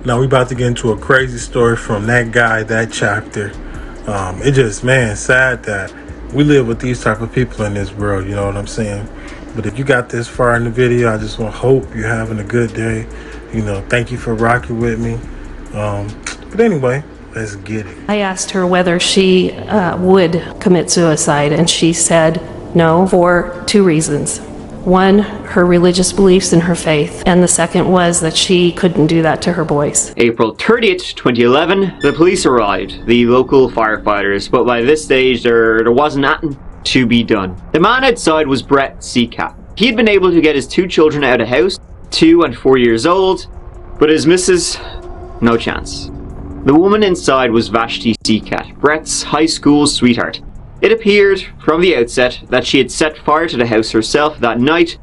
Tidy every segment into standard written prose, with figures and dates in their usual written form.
Now we about to get into a crazy story from that guy, that chapter. It just, man, sad that we live with these type of people in this world, you know what I'm saying? But if you got this far in the video, I just want to hope you're having a good day. You know, thank you for rocking with me. But anyway, let's get it. I asked her whether she would commit suicide, and she said no for two reasons. One, her religious beliefs and her faith, and the second was that she couldn't do that to her boys. April 30th, 2011, the police arrived, the local firefighters, but by this stage there wasn't nothing to be done. The man outside was Brett Seacat. He had been able to get his two children out of the house, 2 and 4 years old, but his missus, no chance. The woman inside was Vashti Seacat, Brett's high school sweetheart. It appeared from the outset that she had set fire to the house herself that night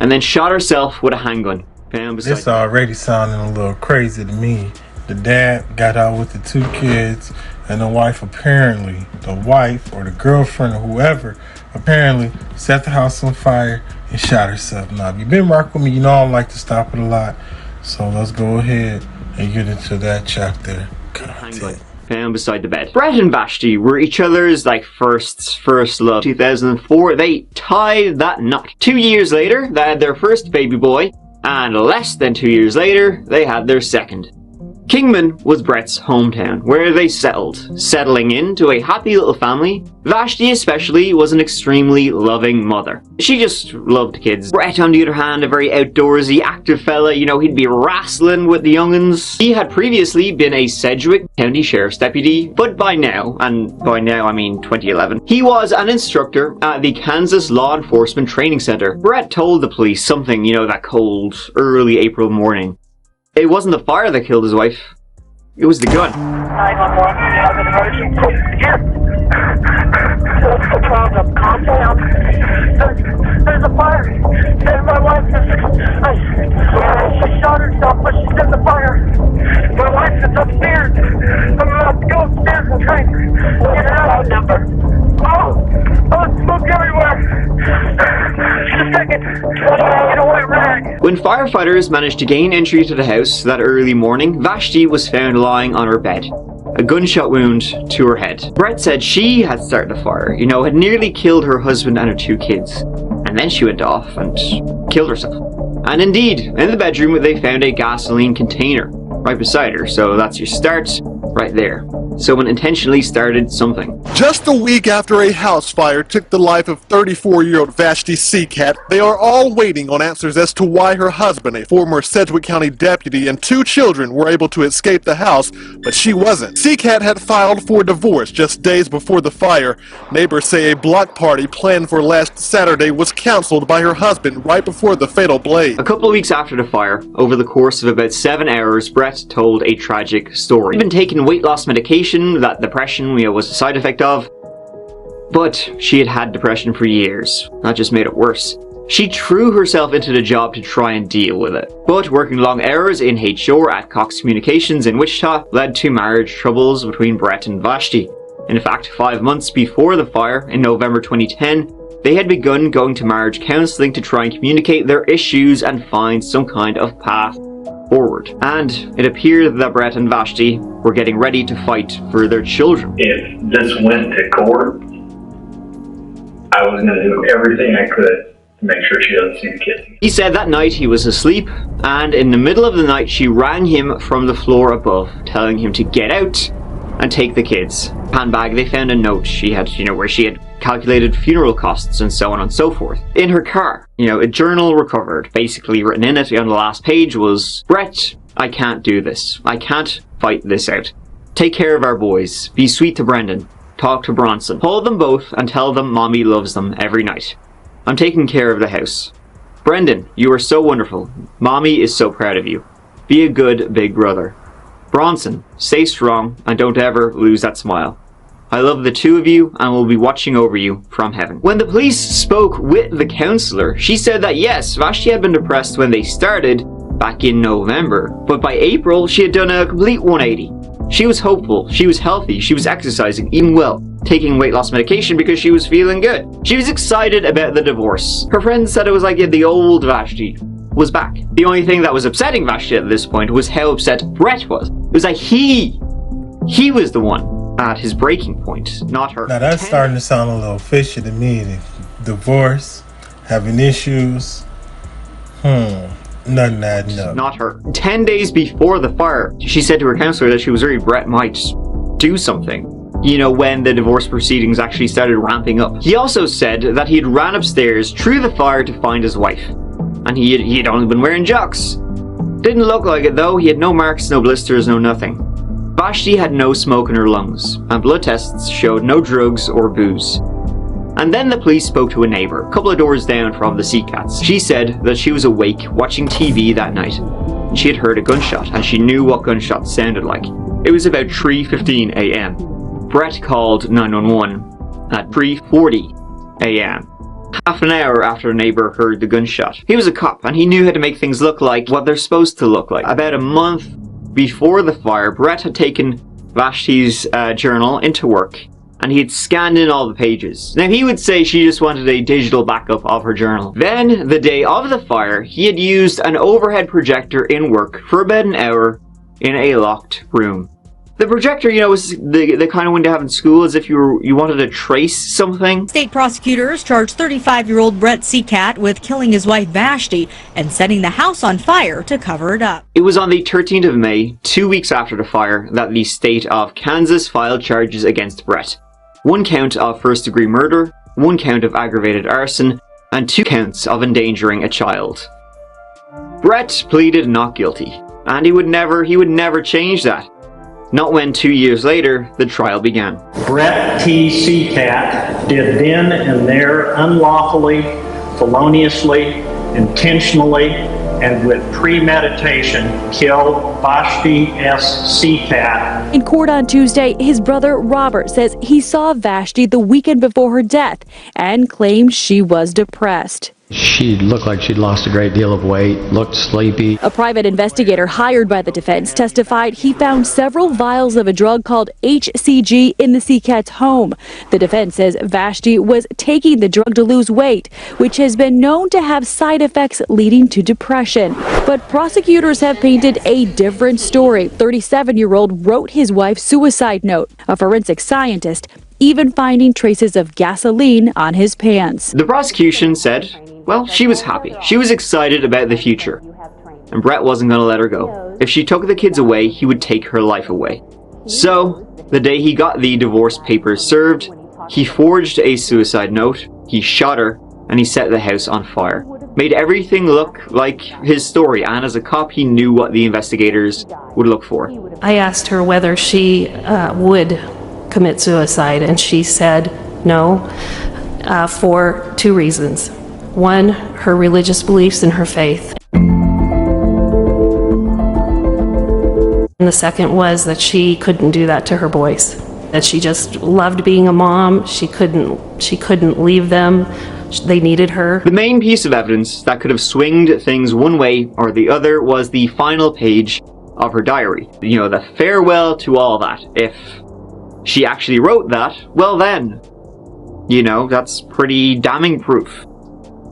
and then shot herself with a handgun. This already sounding a little crazy to me. The dad got out with the 2 kids, and the wife apparently, the wife or the girlfriend or whoever, apparently set the house on fire and shot herself. Now, if you've been rocking with me, you know I don't like to stop it a lot. So let's go ahead and get into that chapter content. Found beside the bed. Brett and Vashti were each other's first love. 2004, they tied that knot. 2 years later, they had their first baby boy, and less than 2 years later, they had their second. Kingman was Brett's hometown, where they settled, settling into a happy little family. Vashti especially was an extremely loving mother. She just loved kids. Brett, on the other hand, a very outdoorsy, active fella, you know, he'd be wrestling with the young'uns. He had previously been a Sedgwick County Sheriff's Deputy, but by now, and by now I mean 2011, he was an instructor at the Kansas Law Enforcement Training Center. Brett told the police something, you know, that cold, early April morning. It wasn't the fire that killed his wife. It was the gun. 911, you have an emergency. Yes. What's the problem? Calm down. There's a fire. And my wife she shot herself, but she's in the fire. My wife is upstairs. I'm about to go upstairs and try and get her out number. Oh, smoke everywhere. Just a second. Get a white rag. When firefighters managed to gain entry to the house that early morning, Vashti was found lying on her bed, a gunshot wound to her head. Brett said she had started a fire, you know, had nearly killed her husband and her 2 kids, and then she went off and killed herself. And indeed, in the bedroom they found a gasoline container right beside her, so that's your start right there. Someone intentionally started something. Just a week after a house fire took the life of 34-year-old Vashti Seacat, they are all waiting on answers as to why her husband, a former Sedgwick County deputy, and 2 children were able to escape the house, but she wasn't. Seacat had filed for divorce just days before the fire. Neighbors say a block party planned for last Saturday was canceled by her husband right before the fatal blaze. A couple of weeks after the fire, over the course of about 7 hours, Brett told a tragic story. He'd been taking weight loss medication that depression was a side effect of, but she had had depression for years. That just made it worse. She threw herself into the job to try and deal with it, but working long hours in HR at Cox Communications in Wichita led to marriage troubles between Brett and Vashti. In fact, 5 months before the fire, in November 2010, they had begun going to marriage counseling to try and communicate their issues and find some kind of path forward. And it appeared that Brett and Vashti were getting ready to fight for their children. If this went to court, I was going to do everything I could to make sure she doesn't see the kids. He said that night he was asleep, and in the middle of the night she rang him from the floor above, telling him to get out and take the kids. Handbag, they found a note she had, where she had calculated funeral costs and so on and so forth. In her car, a journal recovered. Basically written in it on the last page was, Brett, I can't do this. I can't fight this out. Take care of our boys. Be sweet to Brendan. Talk to Bronson. Hold them both and tell them mommy loves them every night. I'm taking care of the house. Brendan, you are so wonderful. Mommy is so proud of you. Be a good big brother. Bronson, stay strong and don't ever lose that smile. I love the two of you and will be watching over you from heaven. When the police spoke with the counselor, she said that yes, Vashti had been depressed when they started back in November, but by April she had done a complete 180. She was hopeful, she was healthy, she was exercising, eating well, taking weight loss medication because she was feeling good. She was excited about the divorce. Her friends said it was like the old Vashti. was back. The only thing that was upsetting Vashti at this point was how upset Brett was. It was like he was the one at his breaking point, not her. Now that's starting to sound a little fishy to me. The divorce, having issues. Nothing adding up. Not her. 10 days before the fire, she said to her counselor that she was worried Brett might do something. You know, when the divorce proceedings actually started ramping up. He also said that he had ran upstairs through the fire to find his wife. And he had only been wearing jocks. Didn't look like it though. He had no marks, no blisters, no nothing. Vashti had no smoke in her lungs, and blood tests showed no drugs or booze. And then the police spoke to a neighbour, a couple of doors down from the Seacats. She said that she was awake watching TV that night. She had heard a gunshot, and she knew what gunshots sounded like. It was about 3:15 a.m. Brett called 911 at 3:40 a.m. Half an hour after a neighbour heard the gunshot. He was a cop, and he knew how to make things look like what they're supposed to look like. About a month before the fire, Brett had taken Vashti's journal into work, and he had scanned in all the pages. Now, he would say she just wanted a digital backup of her journal. Then, the day of the fire, he had used an overhead projector in work for about an hour in a locked room. The projector, you know, was the kind of one to have in school, as if you wanted to trace something. State prosecutors charged 35-year-old Brett Seacat with killing his wife Vashti and setting the house on fire to cover it up. It was on the 13th of May, 2 weeks after the fire, that the state of Kansas filed charges against Brett. 1 count of first-degree murder, 1 count of aggravated arson, and 2 counts of endangering a child. Brett pleaded not guilty, and he would never change that. Not when 2 years later, the trial began. Brett T. Seacat did then and there unlawfully, feloniously, intentionally, and with premeditation kill Vashti S. Seacat. In court on Tuesday, his brother Robert says he saw Vashti the weekend before her death and claimed she was depressed. She looked like she'd lost a great deal of weight, looked sleepy. A private investigator hired by the defense testified he found several vials of a drug called HCG in the Seacats' home. The defense says Vashti was taking the drug to lose weight, which has been known to have side effects leading to depression. But prosecutors have painted a different story. 37-year-old wrote his wife's suicide note. A forensic scientist even finding traces of gasoline on his pants. The prosecution said, well, she was happy. She was excited about the future. And Brett wasn't going to let her go. If she took the kids away, he would take her life away. So, the day he got the divorce papers served, he forged a suicide note, he shot her, and he set the house on fire. Made everything look like his story, and as a cop, he knew what the investigators would look for. I asked her whether she would commit suicide, and she said no, for 2 reasons. 1, her religious beliefs and her faith. And the second was that she couldn't do that to her boys. That she just loved being a mom. She couldn't leave them. They needed her. The main piece of evidence that could have swinged things one way or the other was the final page of her diary. You know, the farewell to all that. If she actually wrote that, well then, you know, that's pretty damning proof.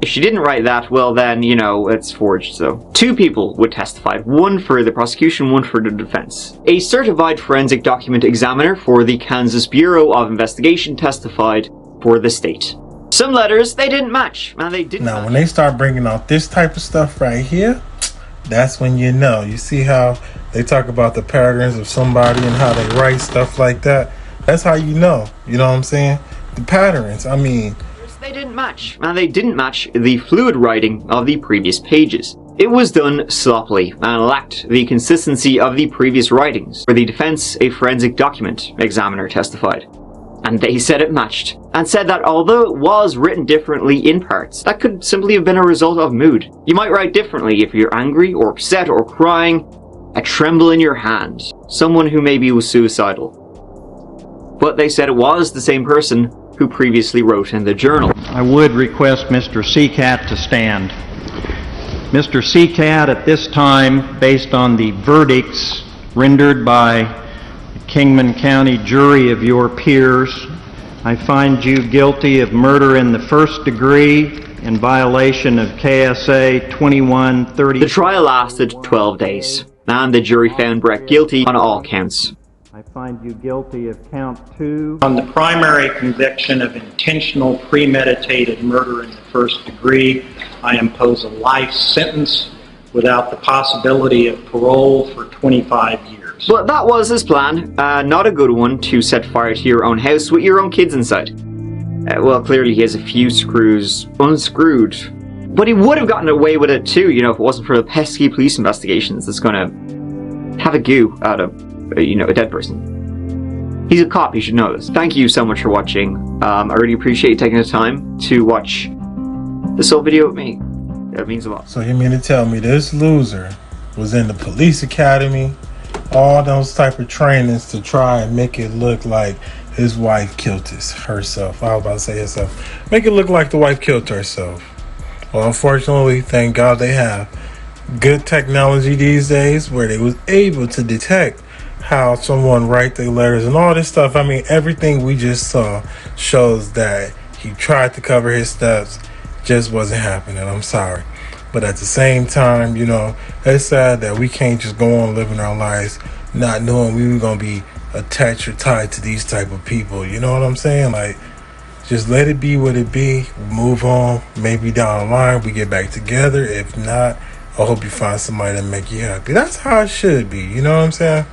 If she didn't write that, well then, you know, it's forged, so. 2 people would testify, 1 for the prosecution, 1 for the defense. A certified forensic document examiner for the Kansas Bureau of Investigation testified for the state. Some letters, they didn't match. Man, they didn't match. When they start bringing out this type of stuff right here, that's when you know. You see how they talk about the patterns of somebody and how they write stuff like that? That's how you know. You know what I'm saying? The patterns, I mean... They didn't match. And they didn't match the fluid writing of the previous pages. It was done sloppily and lacked the consistency of the previous writings. For the defense, a forensic document examiner testified. And they said it matched, and said that although it was written differently in parts, that could simply have been a result of mood. You might write differently if you're angry or upset or crying, a tremble in your hand, someone who maybe was suicidal. But they said it was the same person who previously wrote in the journal. I would request Mr. Seacat to stand. Mr. Seacat, at this time, based on the verdicts rendered by the Kingman County jury of your peers, I find you guilty of murder in the 1st degree, in violation of KSA 2130. The trial lasted 12 days, and the jury found Brett guilty on all counts. I find you guilty of count 2. On the primary conviction of intentional premeditated murder in the first degree, I impose a life sentence without the possibility of parole for 25 years. But that was his plan, not a good one, to set fire to your own house with your own kids inside. Well, clearly he has a few screws unscrewed. But he would have gotten away with it too, if it wasn't for the pesky police investigations that's gonna have a goo out of, a dead person. He's a cop, you should know this. Thank you so much for watching. I really appreciate you taking the time to watch this whole video with me. That means a lot. So you mean to tell me this loser was in the police academy, all those type of trainings to try and make it look like his wife killed herself. I was about to say herself. Make it look like the wife killed herself. Well, unfortunately, thank God they have good technology these days where they was able to detect how someone write their letters and all this stuff. I mean, everything we just saw shows that he tried to cover his steps, just wasn't happening. I'm sorry. But at the same time, it's sad that we can't just go on living our lives not knowing we were going to be attached or tied to these type of people. You know what I'm saying? Like, just let it be what it be. Move on. Maybe down the line we get back together. If not, I hope you find somebody that make you happy. That's how it should be. You know what I'm saying?